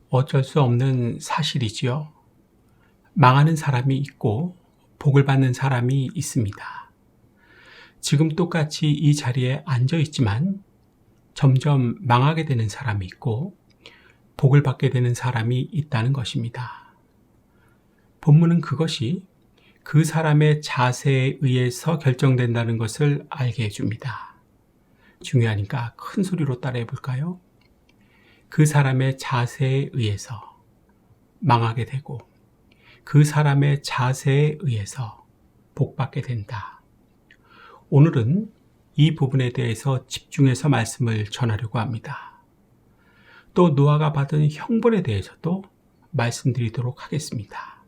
어쩔 수 없는 사실이지요. 망하는 사람이 있고 복을 받는 사람이 있습니다. 지금 똑같이 이 자리에 앉아 있지만 점점 망하게 되는 사람이 있고 복을 받게 되는 사람이 있다는 것입니다. 본문은 그것이 그 사람의 자세에 의해서 결정된다는 것을 알게 해줍니다. 중요하니까 큰 소리로 따라해 볼까요? 그 사람의 자세에 의해서 망하게 되고 그 사람의 자세에 의해서 복받게 된다. 오늘은 이 부분에 대해서 집중해서 말씀을 전하려고 합니다. 또 노아가 받은 형벌에 대해서도 말씀드리도록 하겠습니다.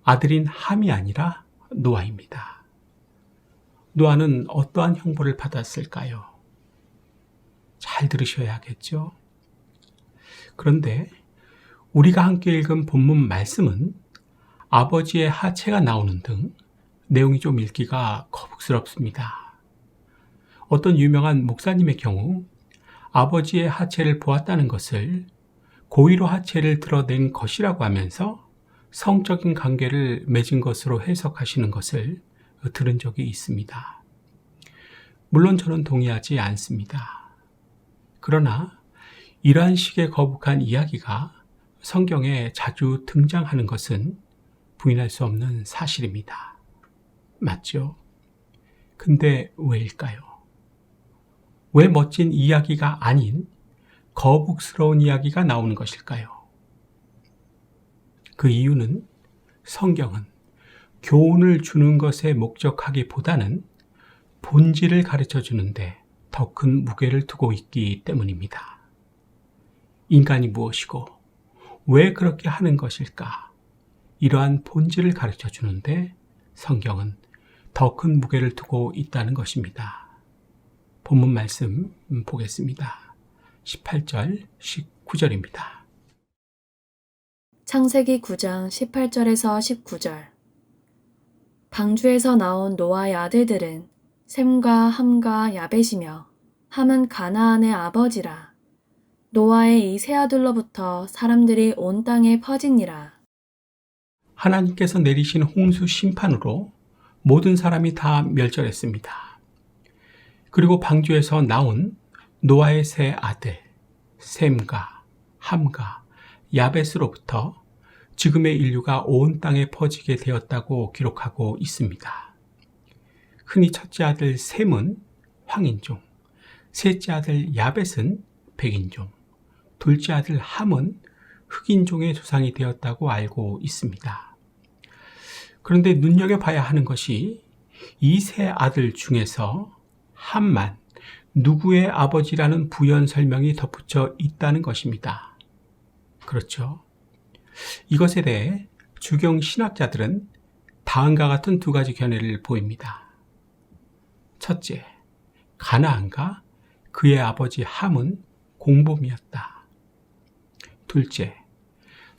아들인 함이 아니라 노아입니다. 노아는 어떠한 형벌을 받았을까요? 잘 들으셔야겠죠? 그런데 우리가 함께 읽은 본문 말씀은 아버지의 하체가 나오는 등 내용이 좀 읽기가 거북스럽습니다. 어떤 유명한 목사님의 경우 아버지의 하체를 보았다는 것을 고의로 하체를 드러낸 것이라고 하면서 성적인 관계를 맺은 것으로 해석하시는 것을 들은 적이 있습니다. 물론 저는 동의하지 않습니다. 그러나 이러한 식의 거북한 이야기가 성경에 자주 등장하는 것은 부인할 수 없는 사실입니다. 맞죠? 근데 왜일까요? 왜 멋진 이야기가 아닌 거북스러운 이야기가 나오는 것일까요? 그 이유는 성경은 교훈을 주는 것에 목적하기보다는 본질을 가르쳐 주는데 더 큰 무게를 두고 있기 때문입니다. 인간이 무엇이고 왜 그렇게 하는 것일까? 이러한 본질을 가르쳐 주는데 성경은 더 큰 무게를 두고 있다는 것입니다. 본문 말씀 보겠습니다. 18절, 19절입니다. 창세기 9장 18절에서 19절. 방주에서 나온 노아의 아들들은 셈과 함과 야벳이며 함은 가나안의 아버지라. 노아의 이 세 아들로부터 사람들이 온 땅에 퍼지니라. 하나님께서 내리신 홍수 심판으로 모든 사람이 다 멸절했습니다. 그리고 방주에서 나온 노아의 세 아들 셈과 함과 야벳으로부터 지금의 인류가 온 땅에 퍼지게 되었다고 기록하고 있습니다. 흔히 첫째 아들 셈은 황인종, 셋째 아들 야벳은 백인종, 둘째 아들 함은 흑인종의 조상이 되었다고 알고 있습니다. 그런데 눈여겨봐야 하는 것이 이 세 아들 중에서 함만 누구의 아버지라는 부연 설명이 덧붙여 있다는 것입니다. 그렇죠? 이것에 대해 주경 신학자들은 다음과 같은 두 가지 견해를 보입니다. 첫째, 가나안과 그의 아버지 함은 공범이었다. 둘째,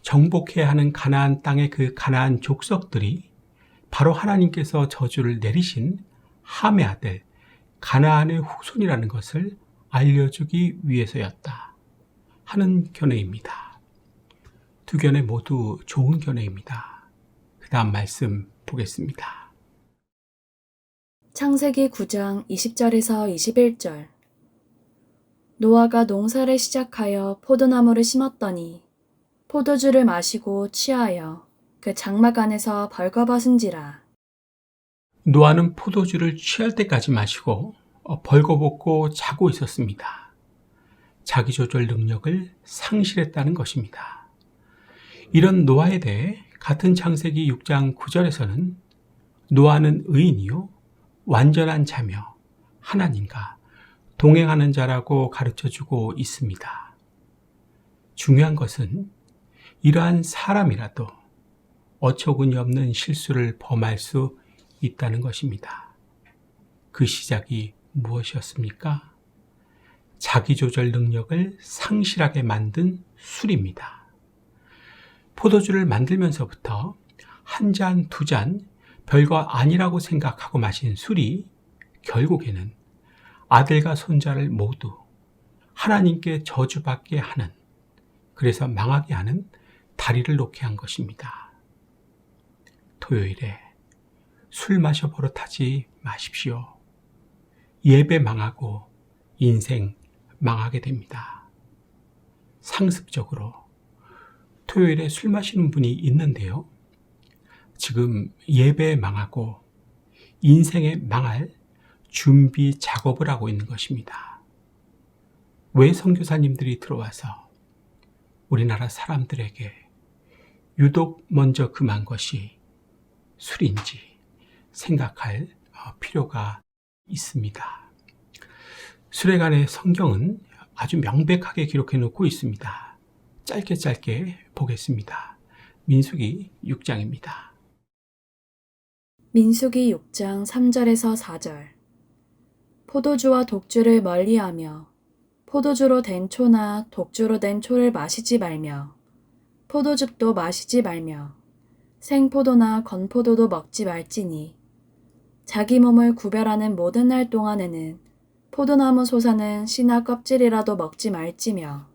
정복해야 하는 가나안 땅의 그 가나안 족속들이 바로 하나님께서 저주를 내리신 함의 아들 가나안의 후손이라는 것을 알려주기 위해서였다 하는 견해입니다. 두 견해 모두 좋은 견해입니다. 그 다음 말씀 보겠습니다. 창세기 9장 20절에서 21절. 노아가 농사를 시작하여 포도나무를 심었더니 포도주를 마시고 취하여 그 장막 안에서 벌거벗은지라. 노아는 포도주를 취할 때까지 마시고 벌거벗고 자고 있었습니다. 자기조절 능력을 상실했다는 것입니다. 이런 노아에 대해 같은 창세기 6장 9절에서는 노아는 의인이요 완전한 자며 하나님과 동행하는 자라고 가르쳐주고 있습니다. 중요한 것은 이러한 사람이라도 어처구니 없는 실수를 범할 수 있다는 것입니다. 그 시작이 무엇이었습니까? 자기조절 능력을 상실하게 만든 술입니다. 포도주를 만들면서부터 한 잔, 두 잔 별거 아니라고 생각하고 마신 술이 결국에는 아들과 손자를 모두 하나님께 저주받게 하는 그래서 망하게 하는 다리를 놓게 한 것입니다. 토요일에 술 마셔 버릇하지 마십시오. 예배 망하고 인생 망하게 됩니다. 상습적으로 토요일에 술 마시는 분이 있는데요. 지금 예배 망하고 인생에 망할 준비 작업을 하고 있는 것입니다. 왜 선교사님들이 들어와서 우리나라 사람들에게 유독 먼저 금한 것이 술인지 생각할 필요가 있습니다. 술에 관해 성경은 아주 명백하게 기록해 놓고 있습니다. 짧게 보겠습니다. 민수기 6장입니다. 민수기 6장 3절에서 4절. 포도주와 독주를 멀리하며 포도주로 된 초나 독주로 된 초를 마시지 말며 포도즙도 마시지 말며 생포도나 건포도도 먹지 말지니 자기 몸을 구별하는 모든 날 동안에는 포도나무 솟아는 씨나 껍질이라도 먹지 말지며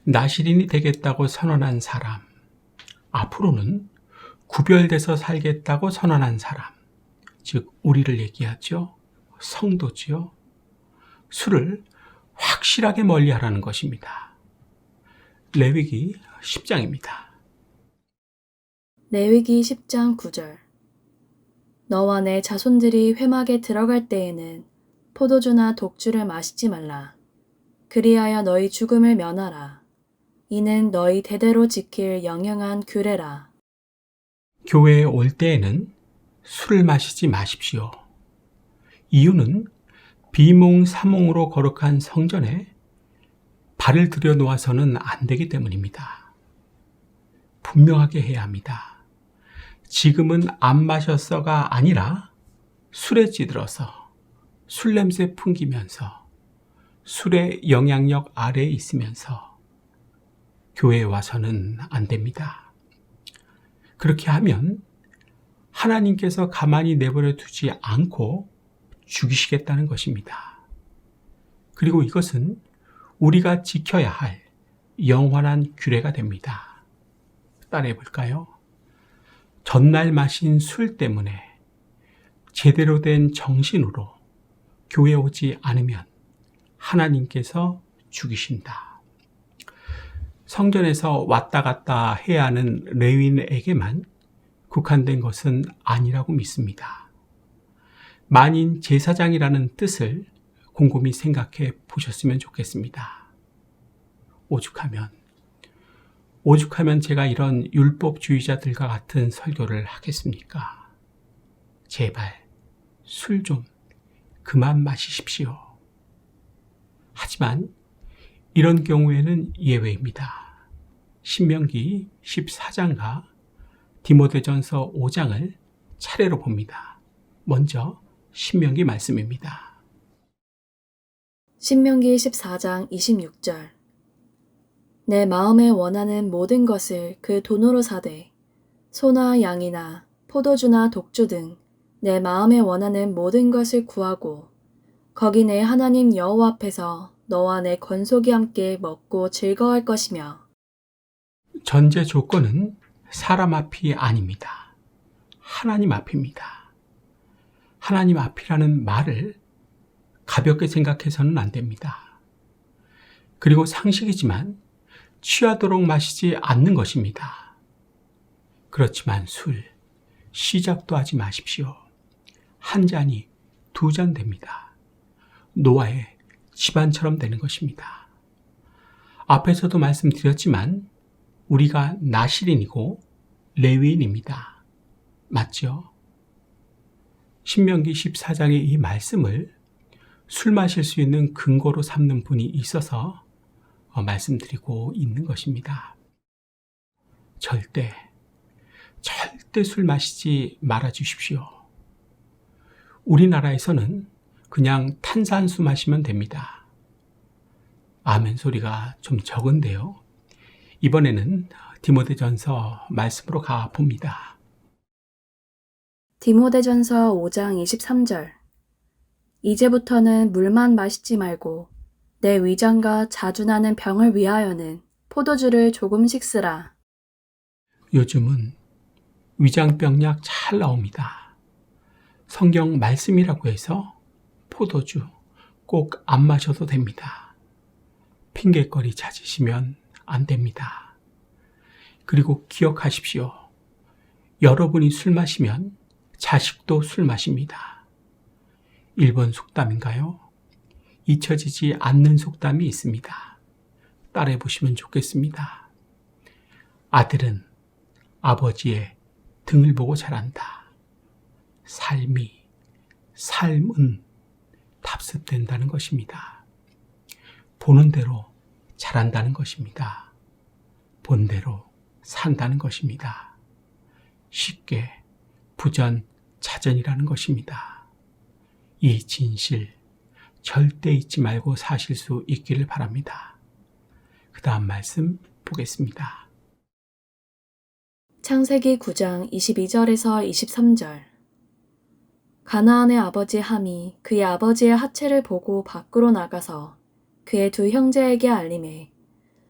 나실인이 되겠다고 선언한 사람, 앞으로는 구별돼서 살겠다고 선언한 사람, 즉 우리를 얘기하죠. 성도지요. 술을 확실하게 멀리하라는 것입니다. 레위기 10장입니다. 레위기 10장 9절. 너와 내 자손들이 회막에 들어갈 때에는 포도주나 독주를 마시지 말라. 그리하여 너희 죽음을 면하라. 이는 너희 대대로 지킬 영영한 규례라. 교회에 올 때에는 술을 마시지 마십시오. 이유는 비몽사몽으로 거룩한 성전에 발을 들여놓아서는 안 되기 때문입니다. 분명하게 해야 합니다. 지금은 안 마셨어가 아니라 술에 찌들어서 술 냄새 풍기면서 술의 영향력 아래에 있으면서 교회에 와서는 안 됩니다. 그렇게 하면 하나님께서 가만히 내버려 두지 않고 죽이시겠다는 것입니다. 그리고 이것은 우리가 지켜야 할 영원한 규례가 됩니다. 따라해 볼까요? 전날 마신 술 때문에 제대로 된 정신으로 교회에 오지 않으면 하나님께서 죽이신다. 성전에서 왔다 갔다 해야 하는 레위인에게만 국한된 것은 아니라고 믿습니다. 만인 제사장이라는 뜻을 곰곰이 생각해 보셨으면 좋겠습니다. 오죽하면 제가 이런 율법주의자들과 같은 설교를 하겠습니까? 제발 술 좀 그만 마시십시오. 하지만 이런 경우에는 예외입니다. 신명기 14장과 디모데전서 5장을 차례로 봅니다. 먼저 신명기 말씀입니다. 신명기 14장 26절. 내 마음에 원하는 모든 것을 그 돈으로 사되 소나 양이나 포도주나 독주 등 내 마음에 원하는 모든 것을 구하고 거기 내 하나님 여호와 앞에서 너와 내 건속이 함께 먹고 즐거워할 것이며. 전제 조건은 사람 앞이 아닙니다. 하나님 앞입니다. 하나님 앞이라는 말을 가볍게 생각해서는 안 됩니다. 그리고 상식이지만 취하도록 마시지 않는 것입니다. 그렇지만 술, 시작도 하지 마십시오. 한 잔이 2잔 됩니다. 노아의 집안처럼 되는 것입니다. 앞에서도 말씀드렸지만 우리가 나실인이고 레위인입니다. 맞죠? 신명기 14장의 이 말씀을 술 마실 수 있는 근거로 삼는 분이 있어서 말씀드리고 있는 것입니다. 절대 술 마시지 말아 주십시오. 우리나라에서는 그냥 탄산수 마시면 됩니다. 아멘 소리가 좀 적은데요. 이번에는 디모데전서 말씀으로 가봅니다. 디모데전서 5장 23절. 이제부터는 물만 마시지 말고 내 위장과 자주 나는 병을 위하여는 포도주를 조금씩 쓰라. 요즘은 위장병약 잘 나옵니다. 성경 말씀이라고 해서 포도주 꼭 안 마셔도 됩니다. 핑계거리 찾으시면 안 됩니다. 그리고 기억하십시오. 여러분이 술 마시면 자식도 술 마십니다. 일본 속담인가요? 잊혀지지 않는 속담이 있습니다. 따라해 보시면 좋겠습니다. 아들은 아버지의 등을 보고 자란다. 삶은 답습된다는 것입니다. 보는 대로 자란다는 것입니다. 본대로 산다는 것입니다. 쉽게 부전자전이라는 것입니다. 이 진실 절대 잊지 말고 사실 수 있기를 바랍니다. 그 다음 말씀 보겠습니다. 창세기 9장 22절에서 23절. 가나안의 아버지 함이 그의 아버지의 하체를 보고 밖으로 나가서 그의 두 형제에게 알림해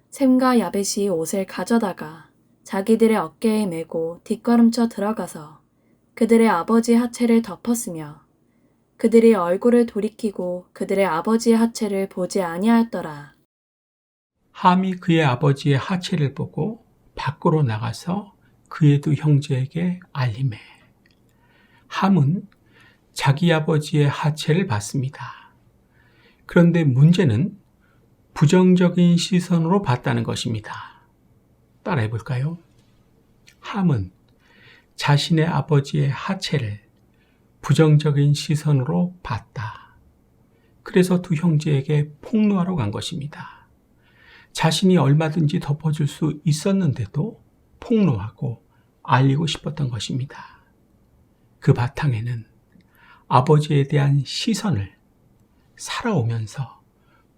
셈과 야벳이 옷을 가져다가 자기들의 어깨에 메고 뒷걸음쳐 들어가서 그들의 아버지 하체를 덮었으며 그들이 얼굴을 돌이키고 그들의 아버지의 하체를 보지 아니하였더라. 함이 그의 아버지의 하체를 보고 밖으로 나가서 그의 두 형제에게 알림해. 함은 자기 아버지의 하체를 봤습니다. 그런데 문제는 부정적인 시선으로 봤다는 것입니다. 따라해 볼까요? 함은 자신의 아버지의 하체를 부정적인 시선으로 봤다. 그래서 두 형제에게 폭로하러 간 것입니다. 자신이 얼마든지 덮어줄 수 있었는데도 폭로하고 알리고 싶었던 것입니다. 그 바탕에는 아버지에 대한 시선을 살아오면서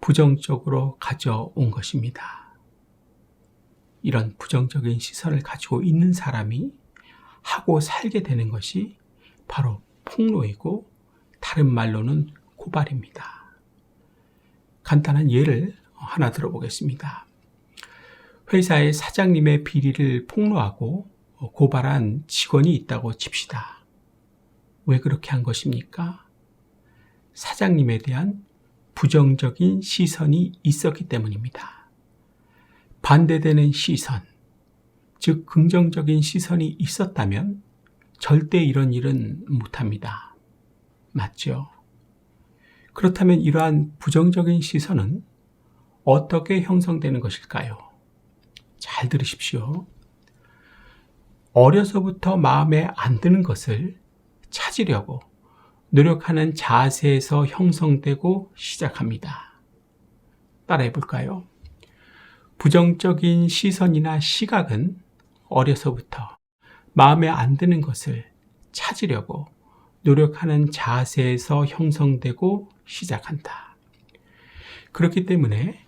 부정적으로 가져온 것입니다. 이런 부정적인 시선을 가지고 있는 사람이 하고 살게 되는 것이 바로 폭로이고 다른 말로는 고발입니다. 간단한 예를 하나 들어보겠습니다. 회사의 사장님의 비리를 폭로하고 고발한 직원이 있다고 칩시다. 왜 그렇게 한 것입니까? 사장님에 대한 부정적인 시선이 있었기 때문입니다. 반대되는 시선, 즉 긍정적인 시선이 있었다면 절대 이런 일은 못합니다. 맞죠? 그렇다면 이러한 부정적인 시선은 어떻게 형성되는 것일까요? 잘 들으십시오. 어려서부터 마음에 안 드는 것을 찾으려고 노력하는 자세에서 형성되고 시작합니다. 따라해 볼까요? 부정적인 시선이나 시각은 어려서부터 마음에 안 드는 것을 찾으려고 노력하는 자세에서 형성되고 시작한다. 그렇기 때문에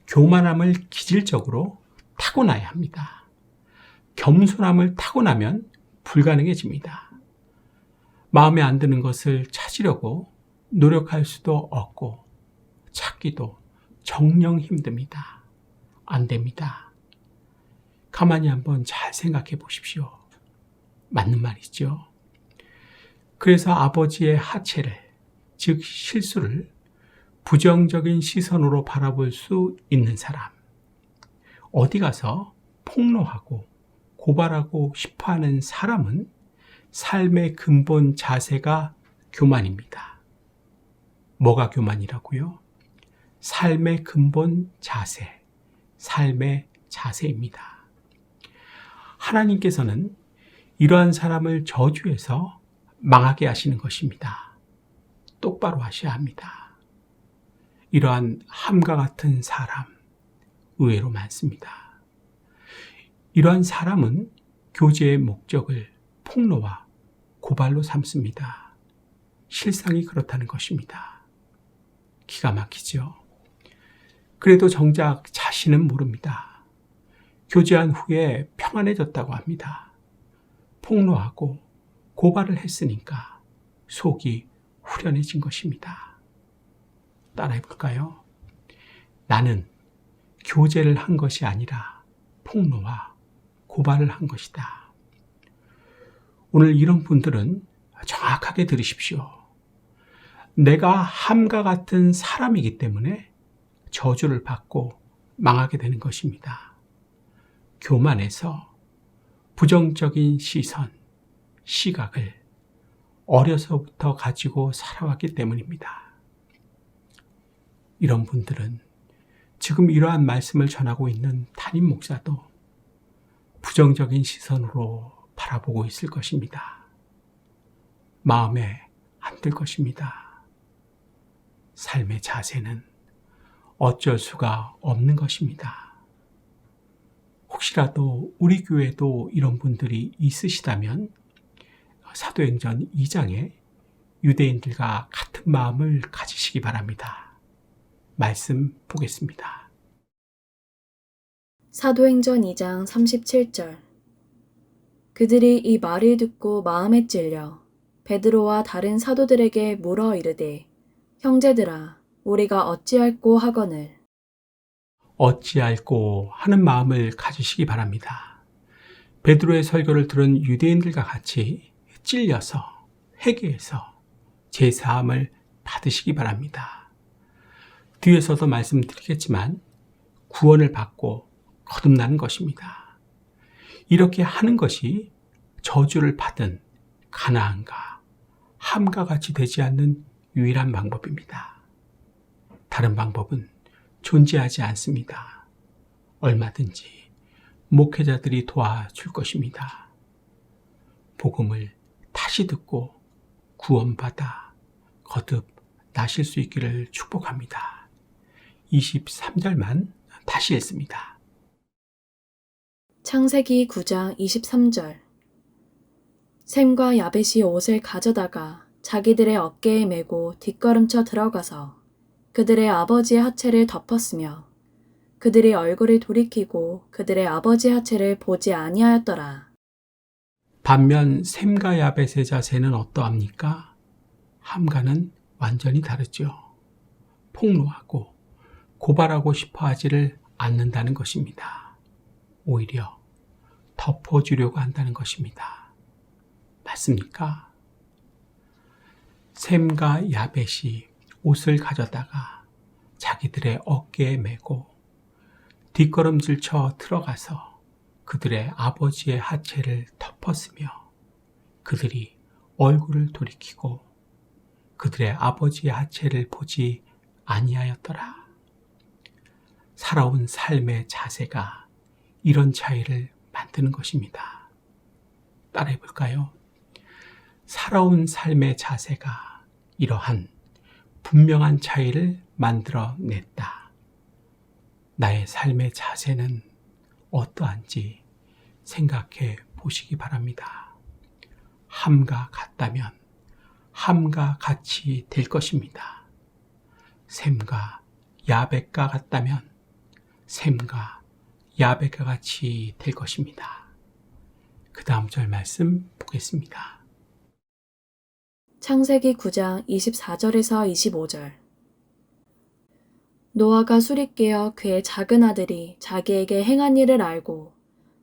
교만함을 기질적으로 타고나야 합니다. 겸손함을 타고나면 불가능해집니다. 마음에 안 드는 것을 찾으려고 노력할 수도 없고 찾기도 정녕 힘듭니다. 안 됩니다. 가만히 한번 잘 생각해 보십시오. 맞는 말이죠. 그래서 아버지의 하체를, 즉 실수를 부정적인 시선으로 바라볼 수 있는 사람, 어디 가서 폭로하고 고발하고 싶어하는 사람은 삶의 근본 자세가 교만입니다. 뭐가 교만이라고요? 삶의 근본 자세, 삶의 자세입니다. 하나님께서는 이러한 사람을 저주해서 망하게 하시는 것입니다. 똑바로 하셔야 합니다. 이러한 함과 같은 사람, 의외로 많습니다. 이러한 사람은 교제의 목적을 폭로와 고발로 삼습니다. 실상이 그렇다는 것입니다. 기가 막히죠. 그래도 정작 자신은 모릅니다. 교제한 후에 평안해졌다고 합니다. 폭로하고 고발을 했으니까 속이 후련해진 것입니다. 따라해 볼까요? 나는 교제를 한 것이 아니라 폭로와 고발을 한 것이다. 오늘 이런 분들은 정확하게 들으십시오. 내가 함과 같은 사람이기 때문에 저주를 받고 망하게 되는 것입니다. 교만해서 부정적인 시선, 시각을 어려서부터 가지고 살아왔기 때문입니다. 이런 분들은 지금 이러한 말씀을 전하고 있는 담임 목사도 부정적인 시선으로 바라보고 있을 것입니다. 마음에 안 들 것입니다. 삶의 자세는 어쩔 수가 없는 것입니다. 혹시라도 우리 교회도 이런 분들이 있으시다면 사도행전 2장에 유대인들과 같은 마음을 가지시기 바랍니다. 말씀 보겠습니다. 사도행전 2장 37절. 그들이 이 말을 듣고 마음에 찔려 베드로와 다른 사도들에게 물어 이르되 형제들아 우리가 어찌할꼬 하거늘. 어찌할꼬 하는 마음을 가지시기 바랍니다. 베드로의 설교를 들은 유대인들과 같이 찔려서 회개해서 제사함을 받으시기 바랍니다. 뒤에서도 말씀드리겠지만 구원을 받고 거듭나는 것입니다. 이렇게 하는 것이 저주를 받은 가나안과 함과 같이 되지 않는 유일한 방법입니다. 다른 방법은 존재하지 않습니다. 얼마든지 목회자들이 도와줄 것입니다. 복음을 다시 듣고 구원받아 거듭 나실 수 있기를 축복합니다. 23절만 다시 읽습니다. 창세기 9장 23절. 셈과 야벳이 옷을 가져다가 자기들의 어깨에 메고 뒷걸음쳐 들어가서 그들의 아버지의 하체를 덮었으며 그들이 얼굴을 돌이키고 그들의 아버지의 하체를 보지 아니하였더라. 반면 셈과 야벳의 자세는 어떠합니까? 함과는 완전히 다르죠. 폭로하고 고발하고 싶어 하지를 않는다는 것입니다. 오히려 덮어주려고 한다는 것입니다. 맞습니까? 셈과 야벳이 옷을 가져다가 자기들의 어깨에 메고 뒷걸음질 쳐 들어가서 그들의 아버지의 하체를 덮었으며 그들이 얼굴을 돌이키고 그들의 아버지의 하체를 보지 아니하였더라. 살아온 삶의 자세가 이런 차이를 만드는 것입니다. 따라해 볼까요? 살아온 삶의 자세가 이러한 분명한 차이를 만들어냈다. 나의 삶의 자세는 어떠한지 생각해 보시기 바랍니다. 함과 같다면 함과 같이 될 것입니다. 셈과 야벳과 같다면 셈과 야벳과 같이 될 것입니다. 그 다음 절 말씀 보겠습니다. 창세기 9장 24절에서 25절. 노아가 술이 깨어 그의 작은 아들이 자기에게 행한 일을 알고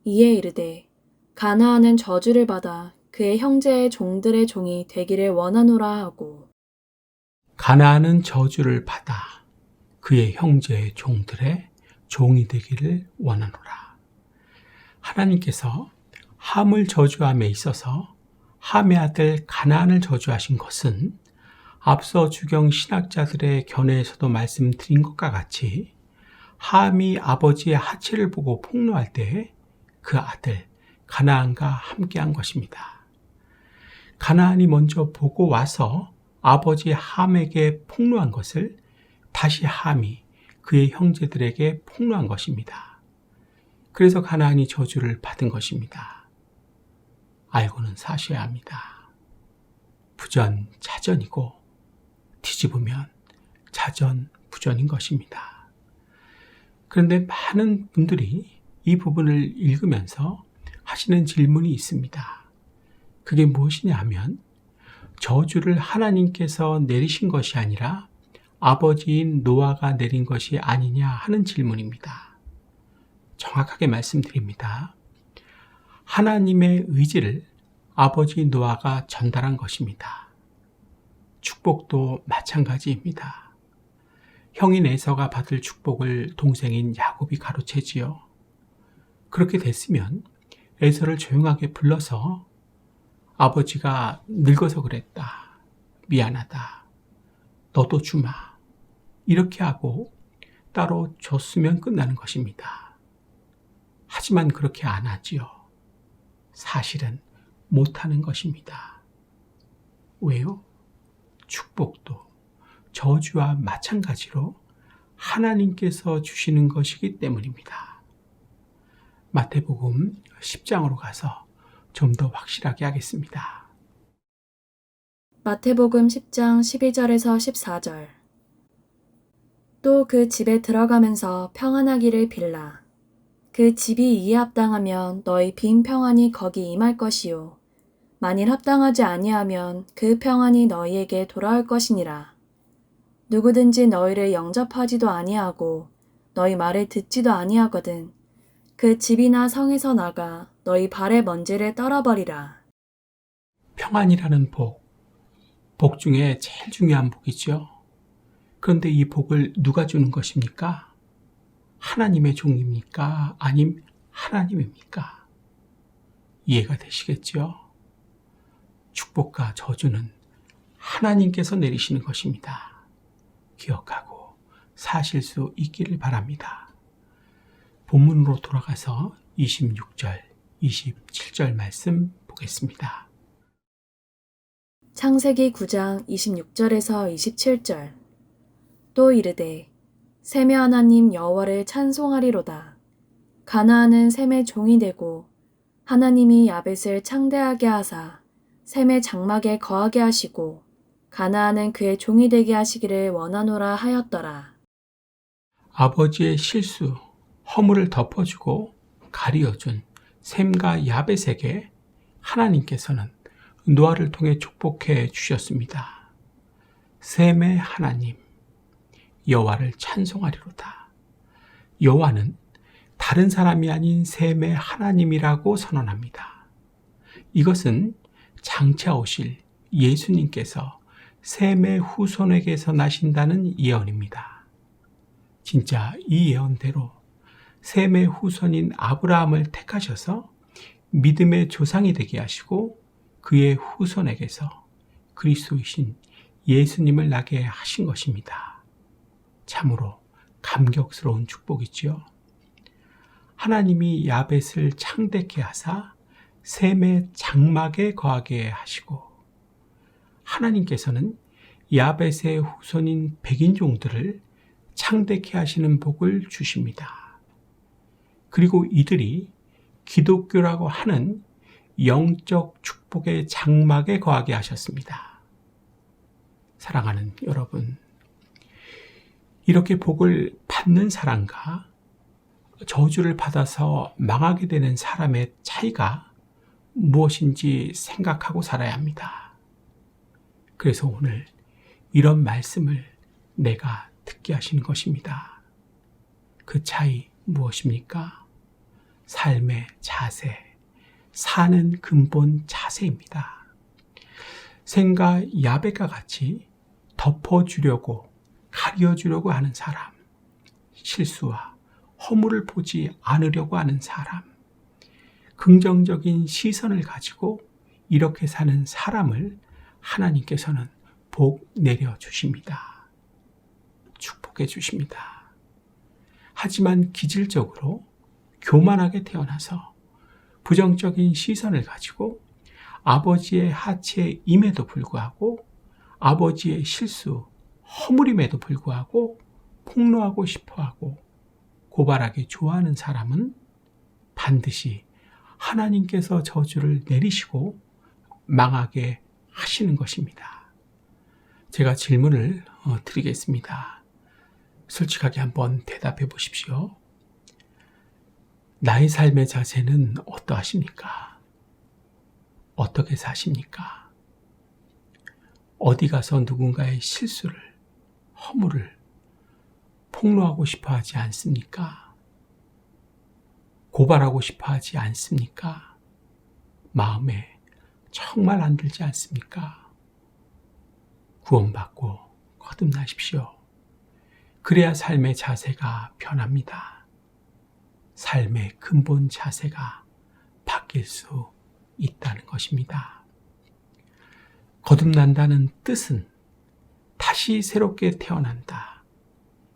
이에 이르되 가나안은 저주를 받아 그의 형제의 종들의 종이 되기를 원하노라 하고. 가나안은 저주를 받아 그의 형제의 종들의 종이 되기를 원하노라. 하나님께서 함을 저주함에 있어서 함의 아들 가나안을 저주하신 것은 앞서 주경 신학자들의 견해에서도 말씀드린 것과 같이 함이 아버지의 하체를 보고 폭로할 때 그 아들 가나안과 함께한 것입니다. 가나안이 먼저 보고 와서 아버지 함에게 폭로한 것을 다시 함이 그의 형제들에게 폭로한 것입니다. 그래서 가나안이 저주를 받은 것입니다. 알고는 사셔야 합니다. 부전자전이고 뒤집으면 자전부전인 것입니다. 그런데 많은 분들이 이 부분을 읽으면서 하시는 질문이 있습니다. 그게 무엇이냐 하면 저주를 하나님께서 내리신 것이 아니라 아버지인 노아가 내린 것이 아니냐 하는 질문입니다. 정확하게 말씀드립니다. 하나님의 의지를 아버지 노아가 전달한 것입니다. 축복도 마찬가지입니다. 형인 에서가 받을 축복을 동생인 야곱이 가로채지요. 그렇게 됐으면 에서를 조용하게 불러서 아버지가 늙어서 그랬다. 미안하다. 너도 주마. 이렇게 하고 따로 줬으면 끝나는 것입니다. 하지만 그렇게 안 하지요. 사실은 못하는 것입니다. 왜요? 축복도 저주와 마찬가지로 하나님께서 주시는 것이기 때문입니다. 마태복음 10장으로 가서 좀 더 확실하게 하겠습니다. 마태복음 10장 12절에서 14절. 또 그 집에 들어가면서 평안하기를 빌라. 그 집이 이에 합당하면 너희 빈 평안이 거기 임할 것이요. 만일 합당하지 아니하면 그 평안이 너희에게 돌아올 것이니라. 누구든지 너희를 영접하지도 아니하고 너희 말을 듣지도 아니하거든 그 집이나 성에서 나가 너희 발의 먼지를 떨어버리라. 평안이라는 복 중에 제일 중요한 복이죠. 그런데 이 복을 누가 주는 것입니까? 하나님의 종입니까? 아님 하나님입니까? 이해가 되시겠죠? 축복과 저주는 하나님께서 내리시는 것입니다. 기억하고 사실 수 있기를 바랍니다. 본문으로 돌아가서 26절, 27절 말씀 보겠습니다. 창세기 9장 26절에서 27절. 또 이르되 셈의 하나님 여호와를 찬송하리로다. 가나안은 셈의 종이 되고 하나님이 야벳을 창대하게 하사 셈의 장막에 거하게 하시고 가나안은 그의 종이 되게 하시기를 원하노라 하였더라. 아버지의 실수, 허물을 덮어주고 가리어준 셈과 야벳에게 하나님께서는 노아를 통해 축복해 주셨습니다. 셈의 하나님, 여호와를 찬송하리로다. 여호와는 다른 사람이 아닌 셈의 하나님이라고 선언합니다. 이것은 장차 오실 예수님께서 셈의 후손에게서 나신다는 예언입니다. 진짜 이 예언대로 셈의 후손인 아브라함을 택하셔서 믿음의 조상이 되게 하시고 그의 후손에게서 그리스도이신 예수님을 나게 하신 것입니다. 참으로 감격스러운 축복이지요. 하나님이 야벳을 창대케 하사 셈의 장막에 거하게 하시고 하나님께서는 야벳의 후손인 백인종들을 창대케 하시는 복을 주십니다. 그리고 이들이 기독교라고 하는 영적 축복의 장막에 거하게 하셨습니다. 사랑하는 여러분, 이렇게 복을 받는 사람과 저주를 받아서 망하게 되는 사람의 차이가 무엇인지 생각하고 살아야 합니다. 그래서 오늘 이런 말씀을 내가 듣게 하신 것입니다. 그 차이 무엇입니까? 삶의 자세, 사는 근본 자세입니다. 셈과 야벳과 같이 덮어주려고 가려주려고 하는 사람, 실수와 허물을 보지 않으려고 하는 사람, 긍정적인 시선을 가지고 이렇게 사는 사람을 하나님께서는 복 내려주십니다. 축복해 주십니다. 하지만 기질적으로 교만하게 태어나서 부정적인 시선을 가지고 아버지의 하체임에도 불구하고 아버지의 실수, 허물임에도 불구하고 폭로하고 싶어하고 고발하기 좋아하는 사람은 반드시 하나님께서 저주를 내리시고 망하게 하시는 것입니다. 제가 질문을 드리겠습니다. 솔직하게 한번 대답해 보십시오. 나의 삶의 자세는 어떠하십니까? 어떻게 사십니까? 어디 가서 누군가의 실수를, 허물을 폭로하고 싶어 하지 않습니까? 고발하고 싶어 하지 않습니까? 마음에 정말 안 들지 않습니까? 구원받고 거듭나십시오. 그래야 삶의 자세가 변합니다. 삶의 근본 자세가 바뀔 수 있다는 것입니다. 거듭난다는 뜻은 다시 새롭게 태어난다,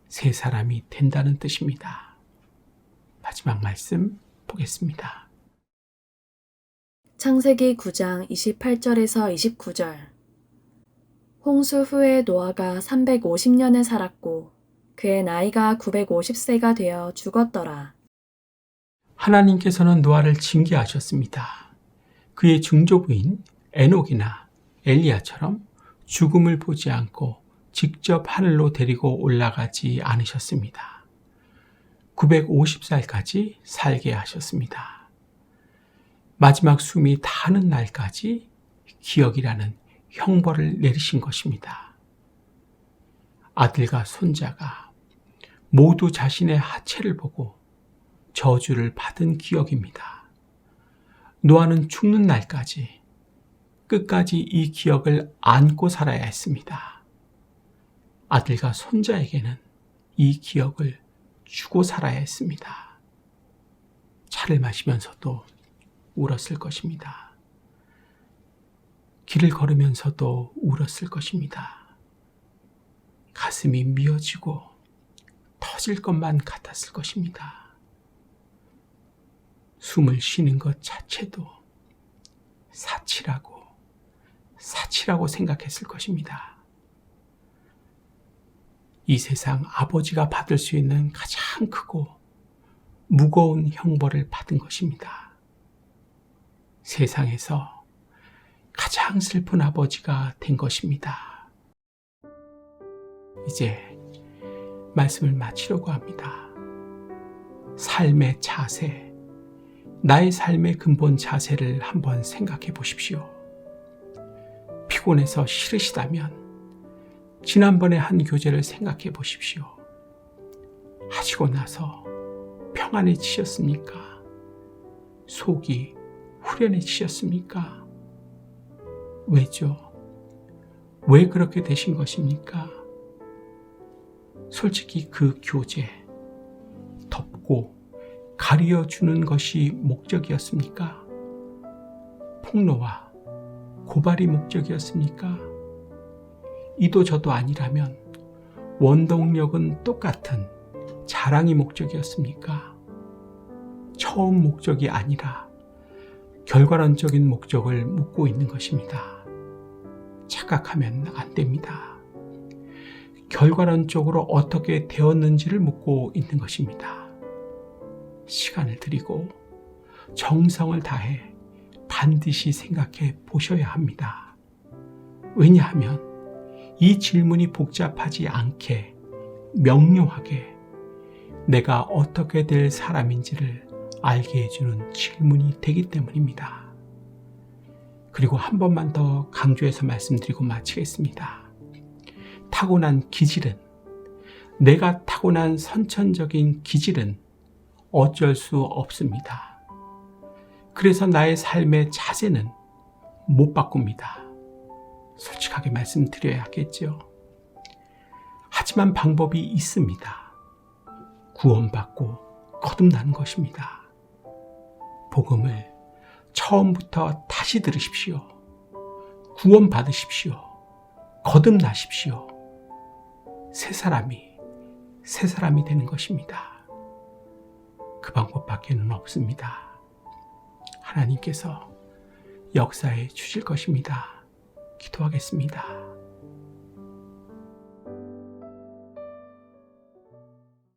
새 사람이 된다는 뜻입니다. 마지막 말씀 보겠습니다. 창세기 9장 28절에서 29절. 홍수 후에 노아가 350년을 살았고 그의 나이가 950세가 되어 죽었더라. 하나님께서는 노아를 징계하셨습니다. 그의 중조부인 에녹이나 엘리야처럼 죽음을 보지 않고 직접 하늘로 데리고 올라가지 않으셨습니다. 950살까지 살게 하셨습니다. 마지막 숨이 다하는 날까지 기억이라는 형벌을 내리신 것입니다. 아들과 손자가 모두 자신의 하체를 보고 저주를 받은 기억입니다. 노아는 죽는 날까지 끝까지 이 기억을 안고 살아야 했습니다. 아들과 손자에게는 이 기억을 주고 살아야 했습니다. 차를 마시면서도 울었을 것입니다. 길을 걸으면서도 울었을 것입니다. 가슴이 미어지고 터질 것만 같았을 것입니다. 숨을 쉬는 것 자체도 사치라고 생각했을 것입니다. 이 세상 아버지가 받을 수 있는 가장 크고 무거운 형벌을 받은 것입니다. 세상에서 가장 슬픈 아버지가 된 것입니다. 이제 말씀을 마치려고 합니다. 삶의 자세, 나의 삶의 근본 자세를 한번 생각해 보십시오. 피곤해서 싫으시다면 지난번에 한 교제를 생각해 보십시오. 하시고 나서 평안해지셨습니까? 속이 후련해지셨습니까? 왜죠? 왜 그렇게 되신 것입니까? 솔직히 그 교제, 덮고 가리어주는 것이 목적이었습니까? 폭로와 고발이 목적이었습니까? 이도 저도 아니라면 원동력은 똑같은 자랑이 목적이었습니까? 처음 목적이 아니라 결과론적인 목적을 묻고 있는 것입니다. 착각하면 안 됩니다. 결과론적으로 어떻게 되었는지를 묻고 있는 것입니다. 시간을 들이고 정성을 다해 반드시 생각해 보셔야 합니다. 왜냐하면 이 질문이 복잡하지 않게 명료하게 내가 어떻게 될 사람인지를 알게 해주는 질문이 되기 때문입니다. 그리고 한 번만 더 강조해서 말씀드리고 마치겠습니다. 타고난 기질은, 내가 타고난 선천적인 기질은 어쩔 수 없습니다. 그래서 나의 삶의 자세는 못 바꿉니다. 솔직하게 말씀드려야겠죠. 하지만 방법이 있습니다. 구원받고 거듭나는 것입니다. 복음을 처음부터 다시 들으십시오. 구원받으십시오. 거듭나십시오. 새 사람이 되는 것입니다. 그 방법밖에는 없습니다. 하나님께서 역사해 주실 것입니다. 기도하겠습니다.